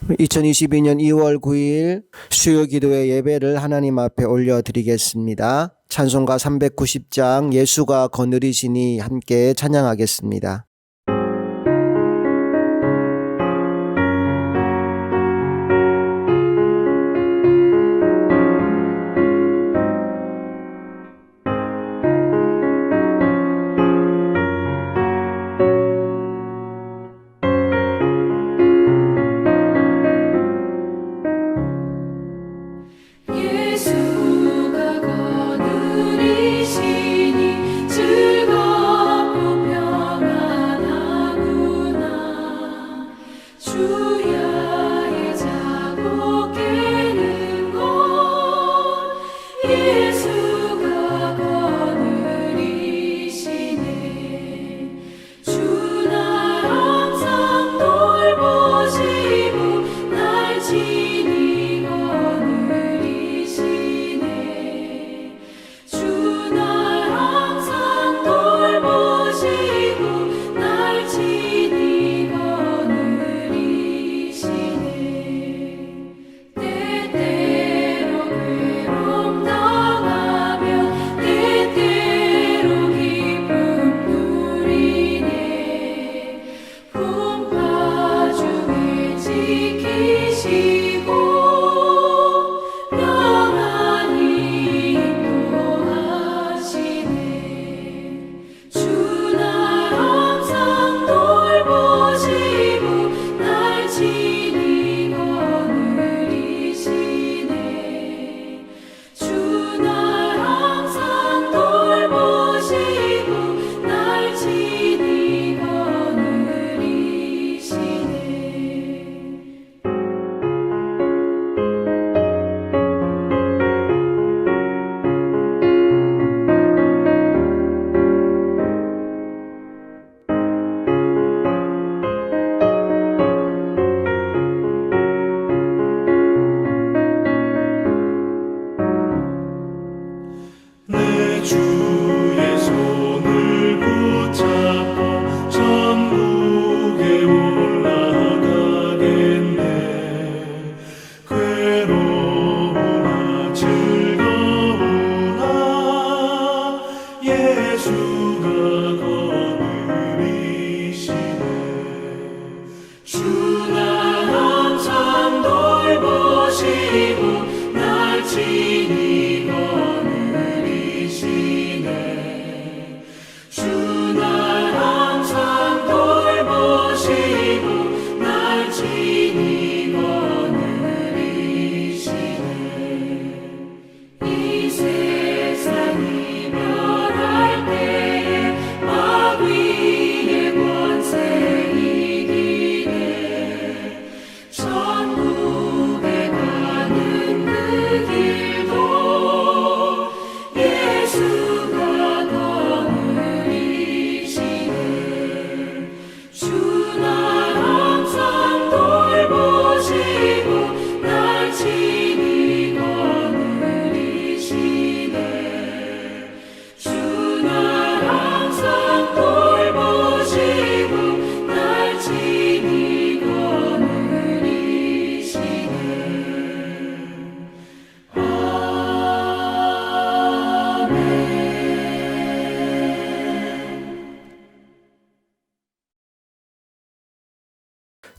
2022년 2월 9일 수요 기도회 예배를 하나님 앞에 올려드리겠습니다. 찬송가 390장 예수가 거느리시니 함께 찬양하겠습니다.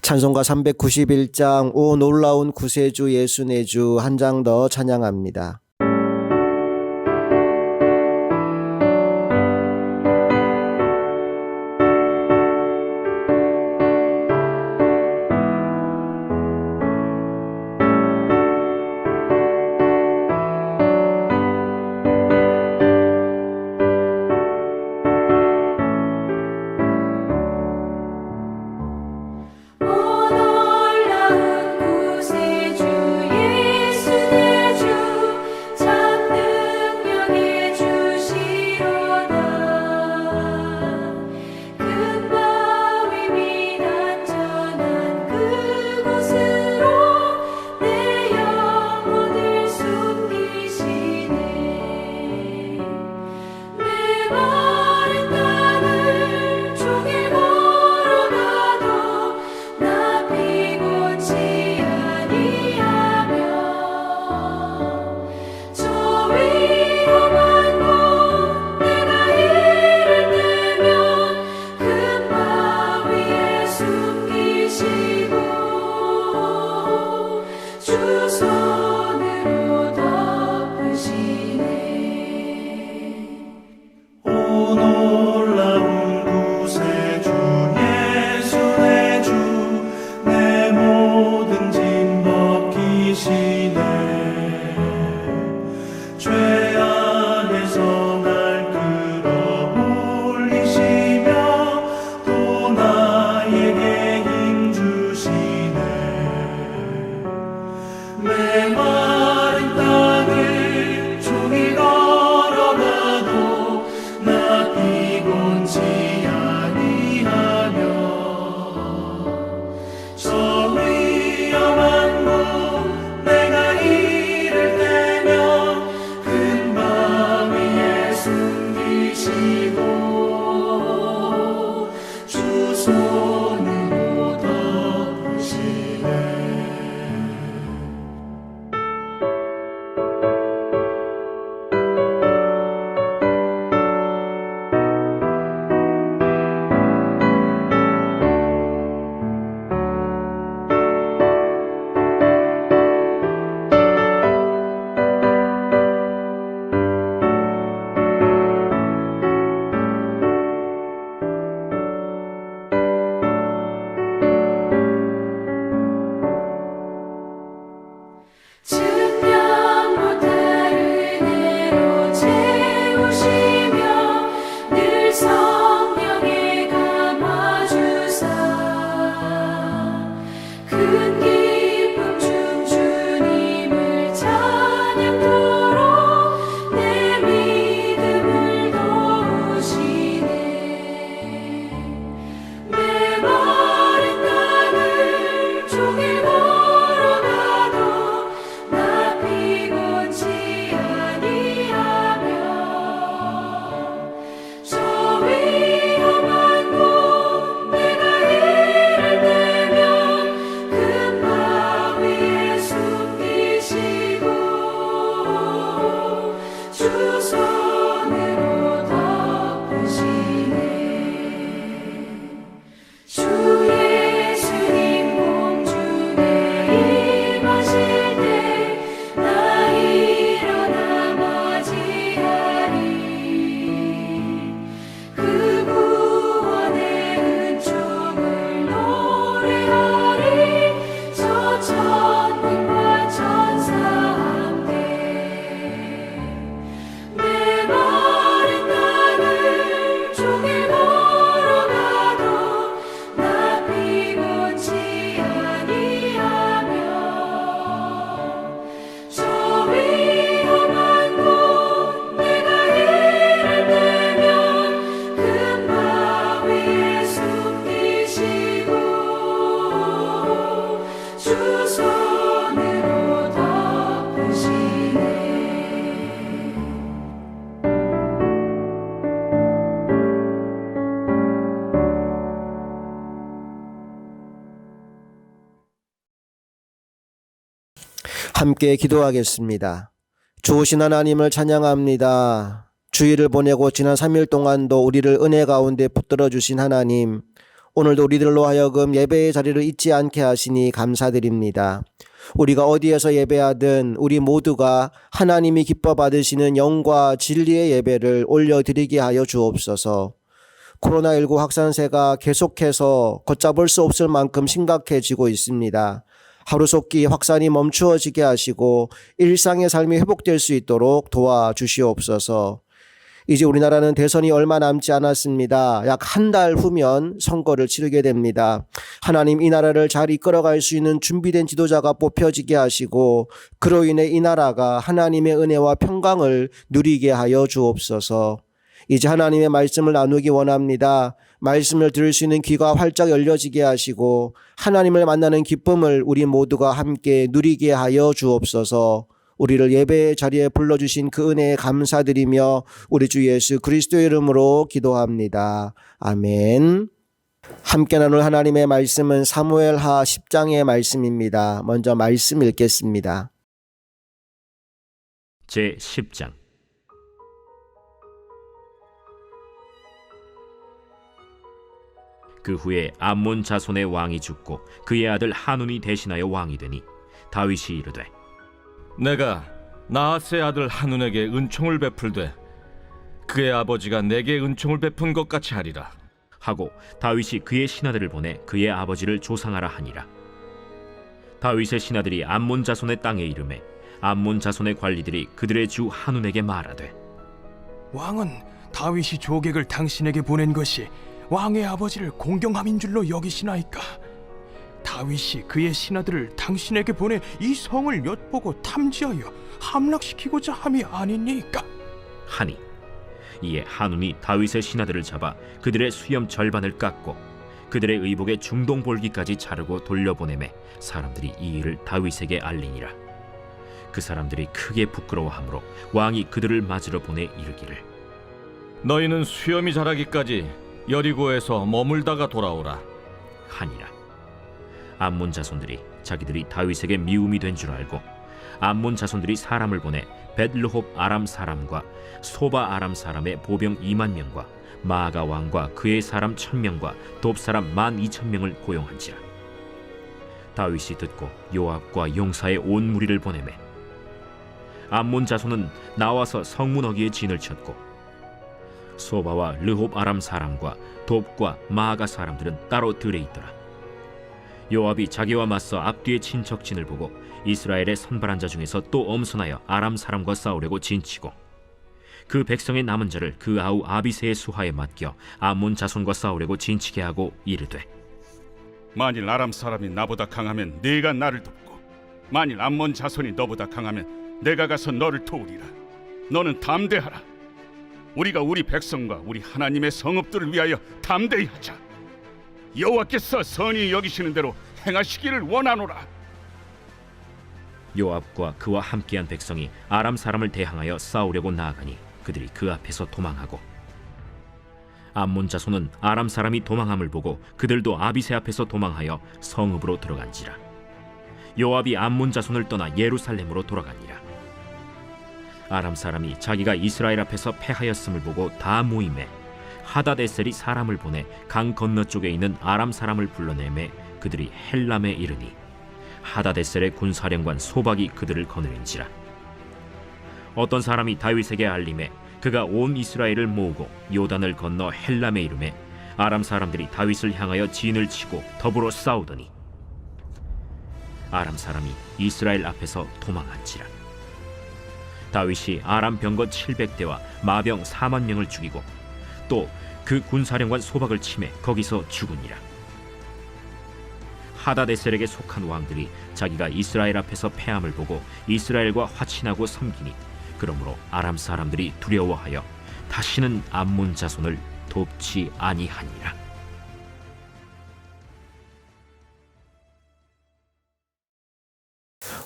찬송가 391장 오 놀라운 구세주 예수 내 주 한 장 더 찬양합니다. 놀라운 구세주 예수 내 주 함께 기도하겠습니다. 좋으신 하나님을 찬양합니다. 주일을 보내고 지난 3일 동안도 우리를 은혜 가운데 붙들어 주신 하나님, 오늘도 우리들로 하여금 예배의 자리를 잊지 않게 하시니 감사드립니다. 우리가 어디에서 예배하든 우리 모두가 하나님이 기뻐 받으시는 영과 진리의 예배를 올려드리게 하여 주옵소서. 코로나19 확산세가 계속해서 걷잡을 수 없을 만큼 심각해지고 있습니다. 하루속히 확산이 멈추어지게 하시고 일상의 삶이 회복될 수 있도록 도와주시옵소서. 이제 우리나라는 대선이 얼마 남지 않았습니다. 약 한 달 후면 선거를 치르게 됩니다. 하나님, 이 나라를 잘 이끌어갈 수 있는 준비된 지도자가 뽑혀지게 하시고 그로 인해 이 나라가 하나님의 은혜와 평강을 누리게 하여 주옵소서. 이제 하나님의 말씀을 나누기 원합니다. 말씀을 들을 수 있는 귀가 활짝 열려지게 하시고 하나님을 만나는 기쁨을 우리 모두가 함께 누리게 하여 주옵소서. 우리를 예배의 자리에 불러주신 그 은혜에 감사드리며 우리 주 예수 그리스도의 이름으로 기도합니다. 아멘. 함께 나눌 하나님의 말씀은 사무엘하 10장의 말씀입니다. 먼저 말씀 읽겠습니다. 제 10장. 그 후에 암몬 자손의 왕이 죽고 그의 아들 한운이 대신하여 왕이 되니 다윗이 이르되 내가 나하스의 아들 한운에게 은총을 베풀되 그의 아버지가 내게 은총을 베푼 것 같이 하리라 하고 다윗이 그의 신하들을 보내 그의 아버지를 조상하라 하니라. 다윗의 신하들이 암몬 자손의 땅에 이르매 암몬 자손의 관리들이 그들의 주 한운에게 말하되 왕은 다윗이 조객을 당신에게 보낸 것이 왕의 아버지를 공경함인 줄로 여기시나이까? 다윗이 그의 신하들을 당신에게 보내 이 성을 엿보고 탐지하여 함락시키고자 함이 아니니까? 하니 이에 한운이 다윗의 신하들을 잡아 그들의 수염 절반을 깎고 그들의 의복의 중동볼기까지 자르고 돌려보내매 사람들이 이 일을 다윗에게 알리니라. 그 사람들이 크게 부끄러워하므로 왕이 그들을 맞으러 보내 이르기를 너희는 수염이 자라기까지 여리고에서 머물다가 돌아오라 하니라. 암몬 자손들이 자기들이 다윗에게 미움이 된 줄 알고 암몬 자손들이 사람을 보내 벳르홉 아람 사람과 소바 아람 사람의 보병 2만 명과 마아가 왕과 그의 사람 1,000명과 돕 사람 12,000명을 고용한지라. 다윗이 듣고 요압과 용사의 온 무리를 보내매 암몬 자손은 나와서 성문 어귀에 진을 쳤고 소바와 르홉 아람 사람과 돕과 마아가 사람들은 따로 들에 있더라. 요압이 자기와 맞서 앞뒤의 친척진을 보고 이스라엘의 선발한 자 중에서 또 엄선하여 아람 사람과 싸우려고 진치고 그 백성의 남은 자를 그 아우 아비새의 수하에 맡겨 암몬 자손과 싸우려고 진치게 하고 이르되 만일 아람 사람이 나보다 강하면 네가 나를 돕고 만일 암몬 자손이 너보다 강하면 내가 가서 너를 도우리라. 너는 담대하라. 우리가 우리 백성과 우리 하나님의 성읍들을 위하여 담대히 하자. 여호와께서 선히 여기시는 대로 행하시기를 원하노라. 요압과 그와 함께한 백성이 아람 사람을 대항하여 싸우려고 나아가니 그들이 그 앞에서 도망하고 암몬 자손은 아람 사람이 도망함을 보고 그들도 아비새 앞에서 도망하여 성읍으로 들어간지라. 요압이 암몬 자손을 떠나 예루살렘으로 돌아가니라. 아람 사람이 자기가 이스라엘 앞에서 패하였음을 보고 다 모임에 하다데셀이 사람을 보내 강 건너쪽에 있는 아람 사람을 불러내매 그들이 헬람에 이르니 하다데셀의 군사령관 소박이 그들을 거느린지라. 어떤 사람이 다윗에게 알림해 그가 온 이스라엘을 모으고 요단을 건너 헬람에 이르매 아람 사람들이 다윗을 향하여 진을 치고 더불어 싸우더니 아람 사람이 이스라엘 앞에서 도망한지라. 다윗이 아람 병거 700대와 마병 4만 명을 죽이고 또 그 군사령관 소박을 치매 거기서 죽으니라. 하다데셀에게 속한 왕들이 자기가 이스라엘 앞에서 패함을 보고 이스라엘과 화친하고 섬기니 그러므로 아람 사람들이 두려워하여 다시는 암몬 자손을 돕지 아니하니라.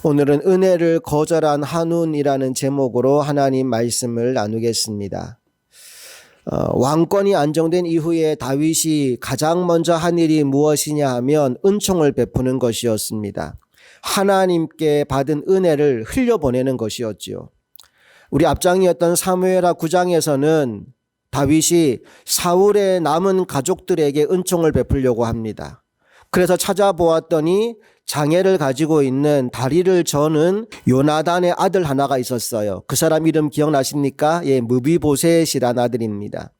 오늘은 은혜를 거절한 한운이라는 제목으로 하나님 말씀을 나누겠습니다. 왕권이 안정된 이후에 다윗이 가장 먼저 한 일이 무엇이냐 하면 은총을 베푸는 것이었습니다. 하나님께 받은 은혜를 흘려보내는 것이었지요. 우리 앞장이었던 사무엘하 9장에서는 다윗이 사울의 남은 가족들에게 은총을 베풀려고 합니다. 그래서 찾아보았더니 장애를 가지고 있는 다리를 저는 요나단의 아들 하나가 있었어요. 그 사람 이름 기억나십니까? 예, 무비보셋이라는 아들입니다.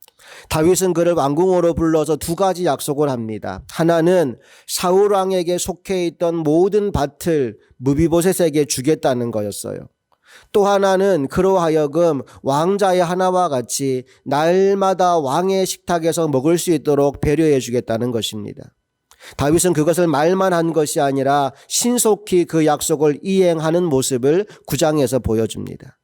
다윗은 그를 왕궁으로 불러서 두 가지 약속을 합니다. 하나는 사울 왕에게 속해 있던 모든 밭을 무비보셋에게 주겠다는 거였어요. 또 하나는 그로 하여금 왕자의 하나와 같이 날마다 왕의 식탁에서 먹을 수 있도록 배려해 주겠다는 것입니다. 다윗은 그것을 말만 한 것이 아니라 신속히 그 약속을 이행하는 모습을 9장에서 보여줍니다.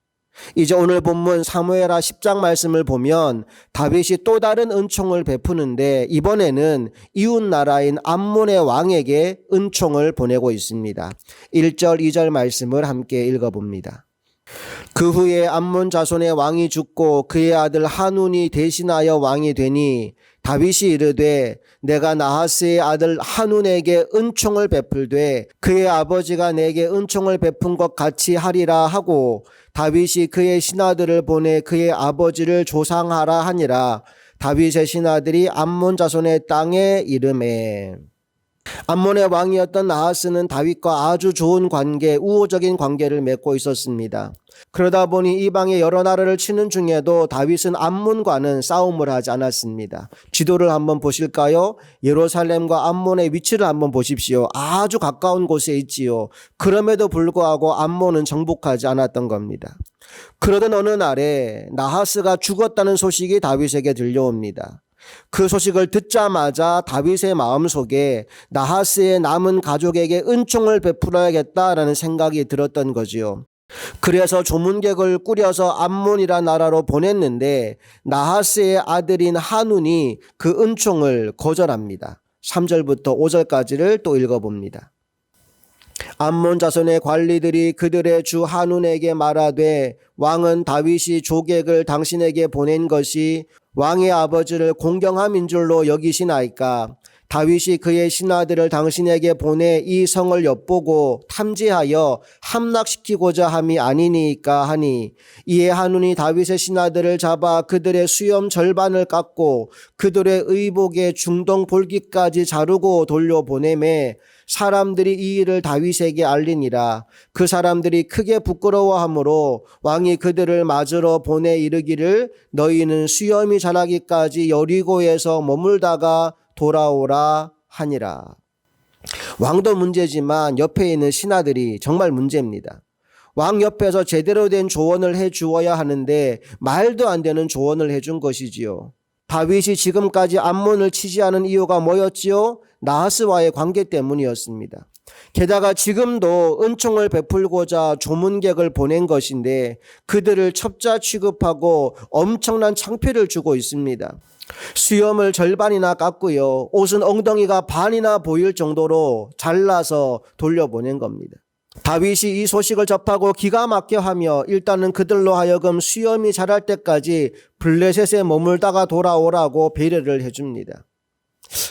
이제 오늘 본문 사무엘하 10장 말씀을 보면 다윗이 또 다른 은총을 베푸는데 이번에는 이웃 나라인 암몬의 왕에게 은총을 보내고 있습니다. 1절 2절 말씀을 함께 읽어봅니다. 그 후에 암몬 자손의 왕이 죽고 그의 아들 한운이 대신하여 왕이 되니 다윗이 이르되 내가 나하스의 아들 한운에게 은총을 베풀되 그의 아버지가 내게 은총을 베푼 것 같이 하리라 하고 다윗이 그의 신하들을 보내 그의 아버지를 조상하라 하니라. 다윗의 신하들이 암몬 자손의 땅에 이르매. 암몬의 왕이었던 나하스는 다윗과 아주 좋은 관계, 우호적인 관계를 맺고 있었습니다. 그러다 보니 이방의 여러 나라를 치는 중에도 다윗은 암몬과는 싸움을 하지 않았습니다. 지도를 한번 보실까요? 예루살렘과 암몬의 위치를 한번 보십시오. 아주 가까운 곳에 있지요. 그럼에도 불구하고 암몬은 정복하지 않았던 겁니다. 그러던 어느 날에 나하스가 죽었다는 소식이 다윗에게 들려옵니다. 그 소식을 듣자마자 다윗의 마음속에 나하스의 남은 가족에게 은총을 베풀어야겠다라는 생각이 들었던 거지요. 그래서 조문객을 꾸려서 암몬이라는 나라로 보냈는데 나하스의 아들인 한운이 그 은총을 거절합니다. 3절부터 5절까지를 또 읽어봅니다. 암몬 자손의 관리들이 그들의 주 한운에게 말하되 왕은 다윗이 조객을 당신에게 보낸 것이 왕의 아버지를 공경함인 줄로 여기시나이까? 다윗이 그의 신하들을 당신에게 보내 이 성을 엿보고 탐지하여 함락시키고자 함이 아니니까 하니 이에 한운이 다윗의 신하들을 잡아 그들의 수염 절반을 깎고 그들의 의복의 중동 볼기까지 자르고 돌려보내매 사람들이 이 일을 다윗에게 알리니라. 그 사람들이 크게 부끄러워하므로 왕이 그들을 맞으러 보내 이르기를 너희는 수염이 자라기까지 여리고에서 머물다가 돌아오라 하니라. 왕도 문제지만 옆에 있는 신하들이 정말 문제입니다. 왕 옆에서 제대로 된 조언을 해 주어야 하는데 말도 안 되는 조언을 해준 것이지요. 다윗이 지금까지 암몬을 치지 않은 이유가 뭐였지요? 나하스와의 관계 때문이었습니다. 게다가 지금도 은총을 베풀고자 조문객을 보낸 것인데 그들을 첩자 취급하고 엄청난 창피를 주고 있습니다. 수염을 절반이나 깎고요. 옷은 엉덩이가 반이나 보일 정도로 잘라서 돌려보낸 겁니다. 다윗이 이 소식을 접하고 기가 막혀하며 일단은 그들로 하여금 수염이 자랄 때까지 블레셋에 머물다가 돌아오라고 배려를 해줍니다.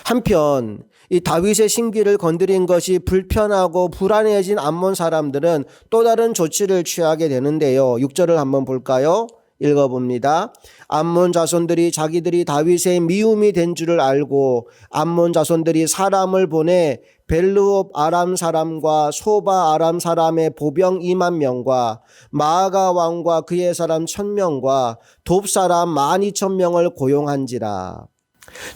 한편 이 다윗의 심기를 건드린 것이 불편하고 불안해진 암몬 사람들은 또 다른 조치를 취하게 되는데요. 6절을 한번 볼까요? 읽어봅니다. 암몬 자손들이 자기들이 다윗의 미움이 된 줄을 알고 암몬 자손들이 사람을 보내 벨르홉 아람 사람과 소바 아람 사람의 보병 2만 명과 마아가 왕과 그의 사람 1,000명과 돕 사람 12,000명을 고용한지라.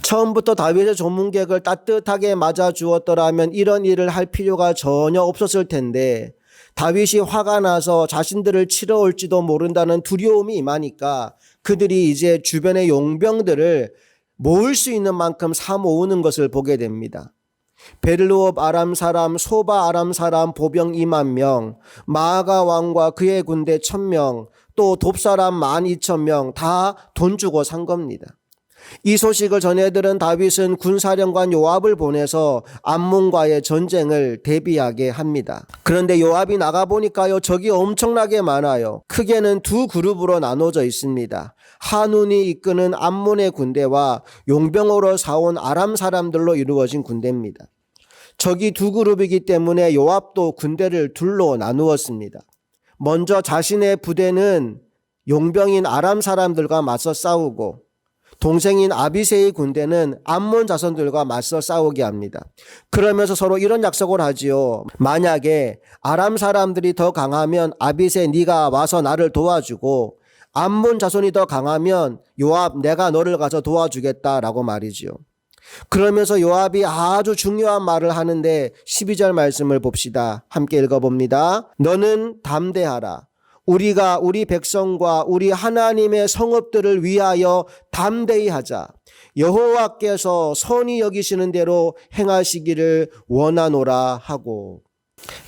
처음부터 다윗의 조문객을 따뜻하게 맞아 주었더라면 이런 일을 할 필요가 전혀 없었을 텐데 다윗이 화가 나서 자신들을 치러 올지도 모른다는 두려움이 임하니까 그들이 이제 주변의 용병들을 모을 수 있는 만큼 사모으는 것을 보게 됩니다. 베를로업 아람 사람, 소바 아람 사람 보병 2만 명, 마아가 왕과 그의 군대 1,000명, 또 돕 사람 12,000명 다 돈 주고 산 겁니다. 이 소식을 전해들은 다윗은 군사령관 요압을 보내서 암몬과의 전쟁을 대비하게 합니다. 그런데 요압이 나가보니까요, 적이 엄청나게 많아요. 크게는 두 그룹으로 나눠져 있습니다. 한운이 이끄는 암몬의 군대와 용병으로 사온 아람 사람들로 이루어진 군대입니다. 적이 두 그룹이기 때문에 요압도 군대를 둘로 나누었습니다. 먼저 자신의 부대는 용병인 아람 사람들과 맞서 싸우고 동생인 아비새의 군대는 암몬 자손들과 맞서 싸우게 합니다. 그러면서 서로 이런 약속을 하지요. 만약에 아람 사람들이 더 강하면 아비새 네가 와서 나를 도와주고 암몬 자손이 더 강하면 요압 내가 너를 가서 도와주겠다라고 말이지요. 그러면서 요압이 아주 중요한 말을 하는데 12절 말씀을 봅시다. 함께 읽어봅니다. 너는 담대하라. 우리가 우리 백성과 우리 하나님의 성읍들을 위하여 담대히 하자. 여호와께서 선히 여기시는 대로 행하시기를 원하노라 하고.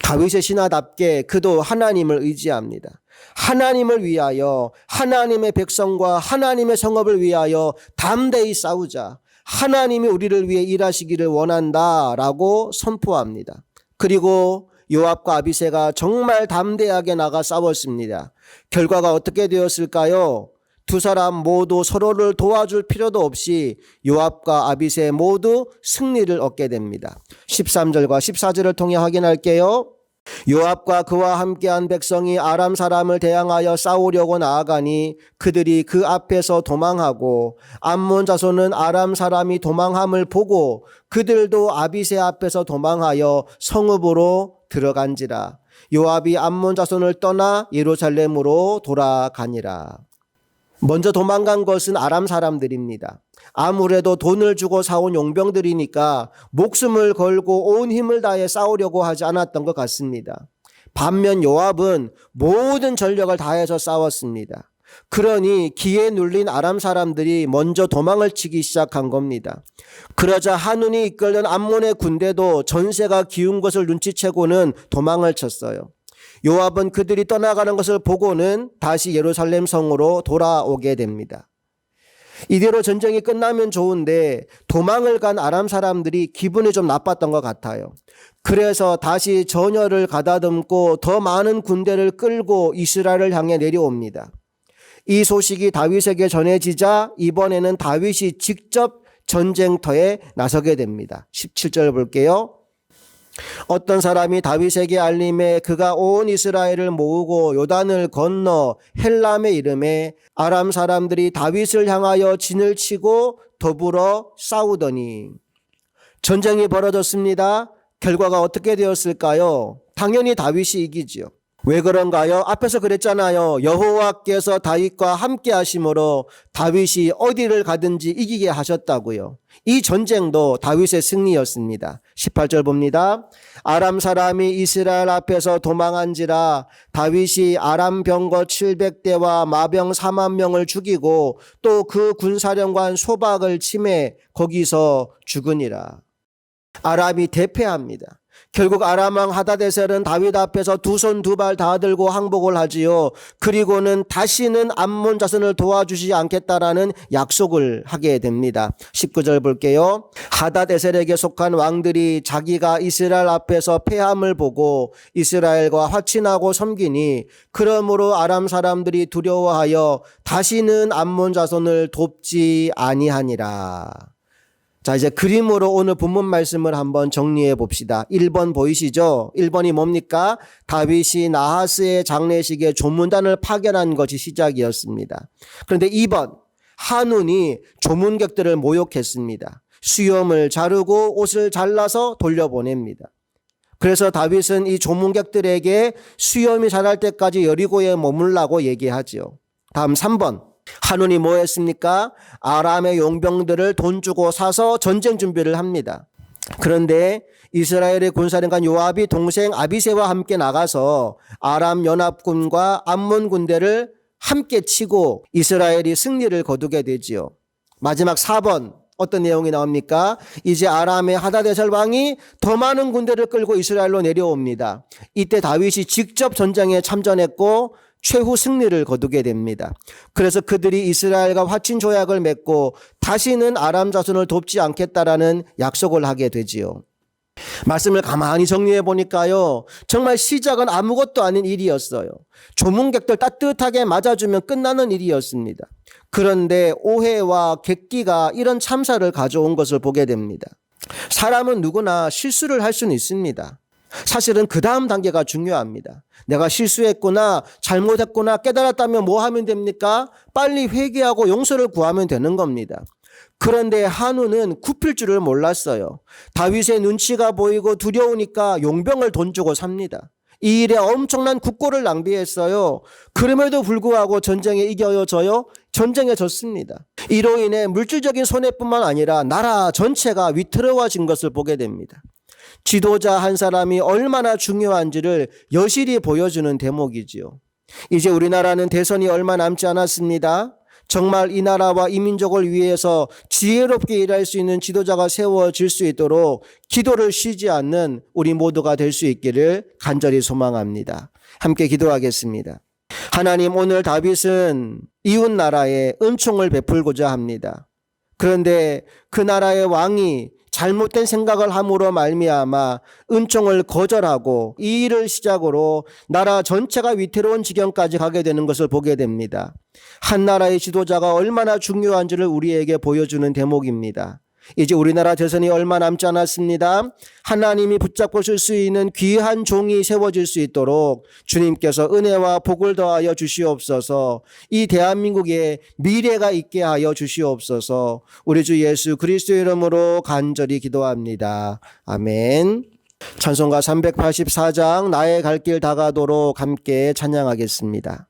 다윗의 신하답게 그도 하나님을 의지합니다. 하나님을 위하여 하나님의 백성과 하나님의 성읍을 위하여 담대히 싸우자. 하나님이 우리를 위해 일하시기를 원한다라고 선포합니다. 그리고 요압과 아비새가 정말 담대하게 나가 싸웠습니다. 결과가 어떻게 되었을까요? 두 사람 모두 서로를 도와줄 필요도 없이 요압과 아비새 모두 승리를 얻게 됩니다. 13절과 14절을 통해 확인할게요. 요압과 그와 함께한 백성이 아람 사람을 대항하여 싸우려고 나아가니 그들이 그 앞에서 도망하고 암몬 자손은 아람 사람이 도망함을 보고 그들도 아비새 앞에서 도망하여 성읍으로 들어간지라. 요압이 암몬 자손을 떠나 예루살렘으로 돌아가니라. 먼저 도망간 것은 아람 사람들입니다. 아무래도 돈을 주고 사온 용병들이니까 목숨을 걸고 온 힘을 다해 싸우려고 하지 않았던 것 같습니다. 반면 요압은 모든 전력을 다해서 싸웠습니다. 그러니 기에 눌린 아람 사람들이 먼저 도망을 치기 시작한 겁니다. 그러자 한눈이 이끌던 암몬의 군대도 전세가 기운 것을 눈치채고는 도망을 쳤어요. 요압은 그들이 떠나가는 것을 보고는 다시 예루살렘 성으로 돌아오게 됩니다. 이대로 전쟁이 끝나면 좋은데 도망을 간 아람 사람들이 기분이 좀 나빴던 것 같아요. 그래서 다시 전열을 가다듬고 더 많은 군대를 끌고 이스라엘을 향해 내려옵니다. 이 소식이 다윗에게 전해지자 이번에는 다윗이 직접 전쟁터에 나서게 됩니다. 17절 볼게요. 어떤 사람이 다윗에게 알림해 그가 온 이스라엘을 모으고 요단을 건너 헬람에 이름에 아람 사람들이 다윗을 향하여 진을 치고 더불어 싸우더니. 전쟁이 벌어졌습니다. 결과가 어떻게 되었을까요? 당연히 다윗이 이기지요. 왜 그런가요? 앞에서 그랬잖아요. 여호와께서 다윗과 함께 하심으로 다윗이 어디를 가든지 이기게 하셨다고요. 이 전쟁도 다윗의 승리였습니다. 18절 봅니다. 아람 사람이 이스라엘 앞에서 도망한지라 다윗이 아람 병거 700대와 마병 4만 명을 죽이고 또 그 군사령관 소박을 치매 거기서 죽으니라. 아람이 대패합니다. 결국 아람 왕 하다데셀은 다윗 앞에서 두 손 두 발 다 들고 항복을 하지요. 그리고는 다시는 암몬 자손을 도와주지 않겠다라는 약속을 하게 됩니다. 19절 볼게요. 하다데셀에게 속한 왕들이 자기가 이스라엘 앞에서 패함을 보고 이스라엘과 화친하고 섬기니 그러므로 아람 사람들이 두려워하여 다시는 암몬 자손을 돕지 아니하니라. 자, 이제 그림으로 오늘 본문 말씀을 한번 정리해 봅시다. 1번 보이시죠? 1번이 뭡니까? 다윗이 나하스의 장례식에 조문단을 파견한 것이 시작이었습니다. 그런데 2번, 한운이 조문객들을 모욕했습니다. 수염을 자르고 옷을 잘라서 돌려보냅니다. 그래서 다윗은 이 조문객들에게 수염이 자랄 때까지 여리고에 머물라고 얘기하죠. 다음 3번. 한운이 뭐 했습니까? 아람의 용병들을 돈 주고 사서 전쟁 준비를 합니다. 그런데 이스라엘의 군사령관 요압이 동생 아비새와 함께 나가서 아람 연합군과 암몬 군대를 함께 치고 이스라엘이 승리를 거두게 되지요. 마지막 4번 어떤 내용이 나옵니까? 이제 아람의 하다데셀 왕이 더 많은 군대를 끌고 이스라엘로 내려옵니다. 이때 다윗이 직접 전쟁에 참전했고 최후 승리를 거두게 됩니다. 그래서 그들이 이스라엘과 화친 조약을 맺고 다시는 아람 자손을 돕지 않겠다라는 약속을 하게 되지요. 말씀을 가만히 정리해 보니까요, 정말 시작은 아무것도 아닌 일이었어요. 조문객들 따뜻하게 맞아주면 끝나는 일이었습니다. 그런데 오해와 객기가 이런 참사를 가져온 것을 보게 됩니다. 사람은 누구나 실수를 할 수는 있습니다. 사실은 그 다음 단계가 중요합니다. 내가 실수했구나, 잘못했구나 깨달았다면 뭐 하면 됩니까? 빨리 회개하고 용서를 구하면 되는 겁니다. 그런데 한우는 굽힐 줄을 몰랐어요. 다윗의 눈치가 보이고 두려우니까 용병을 돈 주고 삽니다. 이 일에 엄청난 국고를 낭비했어요. 그럼에도 불구하고 전쟁에 이겨요 져요? 전쟁에 졌습니다. 이로 인해 물질적인 손해뿐만 아니라 나라 전체가 위태로워진 것을 보게 됩니다. 지도자 한 사람이 얼마나 중요한지를 여실히 보여주는 대목이지요. 이제 우리나라는 대선이 얼마 남지 않았습니다. 정말 이 나라와 이 민족을 위해서 지혜롭게 일할 수 있는 지도자가 세워질 수 있도록 기도를 쉬지 않는 우리 모두가 될 수 있기를 간절히 소망합니다. 함께 기도하겠습니다. 하나님, 오늘 다윗은 이웃 나라에 은총을 베풀고자 합니다. 그런데 그 나라의 왕이 잘못된 생각을 함으로 말미암아 은총을 거절하고 이 일을 시작으로 나라 전체가 위태로운 지경까지 가게 되는 것을 보게 됩니다. 한 나라의 지도자가 얼마나 중요한지를 우리에게 보여주는 대목입니다. 이제 우리나라 대선이 얼마 남지 않았습니다. 하나님이 붙잡으실 수 있는 귀한 종이 세워질 수 있도록 주님께서 은혜와 복을 더하여 주시옵소서. 이 대한민국에 미래가 있게 하여 주시옵소서. 우리 주 예수 그리스도의 이름으로 간절히 기도합니다. 아멘. 찬송가 384장 나의 갈 길 다가도록 함께 찬양하겠습니다.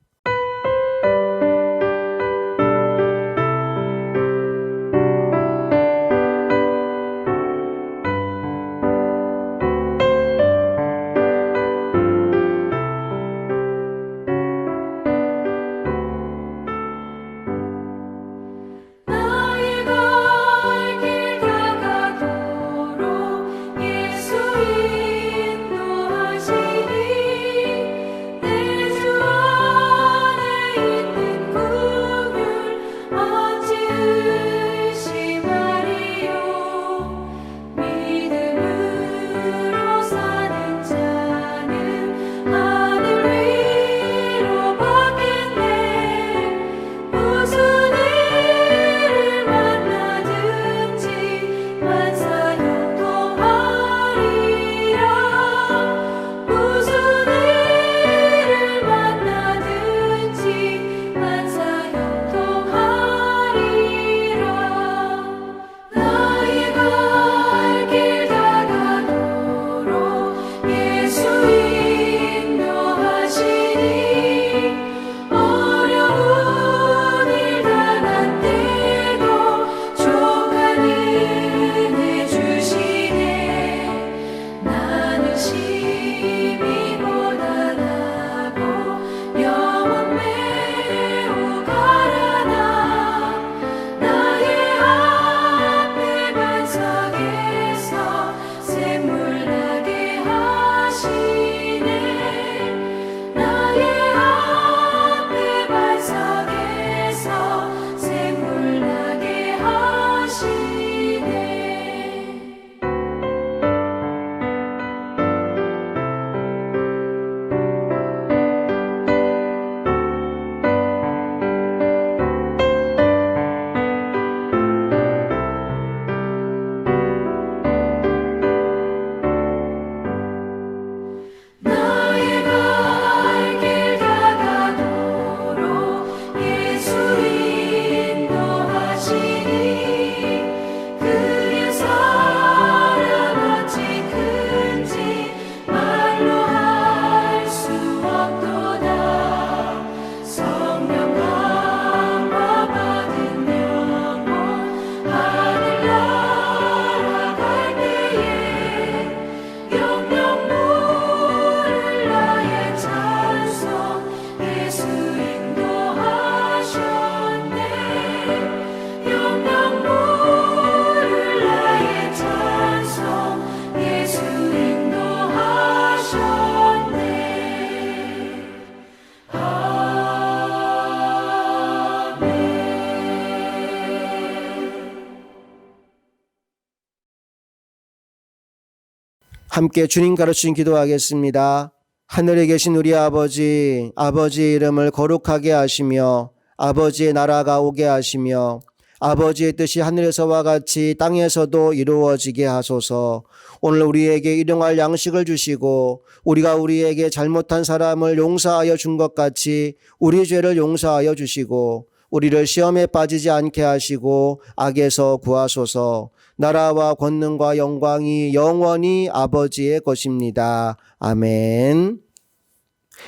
함께 주님 가르친 기도하겠습니다. 하늘에 계신 우리 아버지, 아버지의 이름을 거룩하게 하시며 아버지의 나라가 오게 하시며 아버지의 뜻이 하늘에서와 같이 땅에서도 이루어지게 하소서. 오늘 우리에게 일용할 양식을 주시고 우리가 우리에게 잘못한 사람을 용서하여 준 것 같이 우리 죄를 용서하여 주시고 우리를 시험에 빠지지 않게 하시고 악에서 구하소서. 나라와 권능과 영광이 영원히 아버지의 것입니다. 아멘.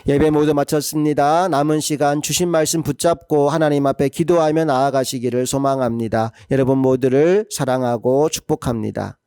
예배 모두 마쳤습니다. 남은 시간 주신 말씀 붙잡고 하나님 앞에 기도하며 나아가시기를 소망합니다. 여러분 모두를 사랑하고 축복합니다.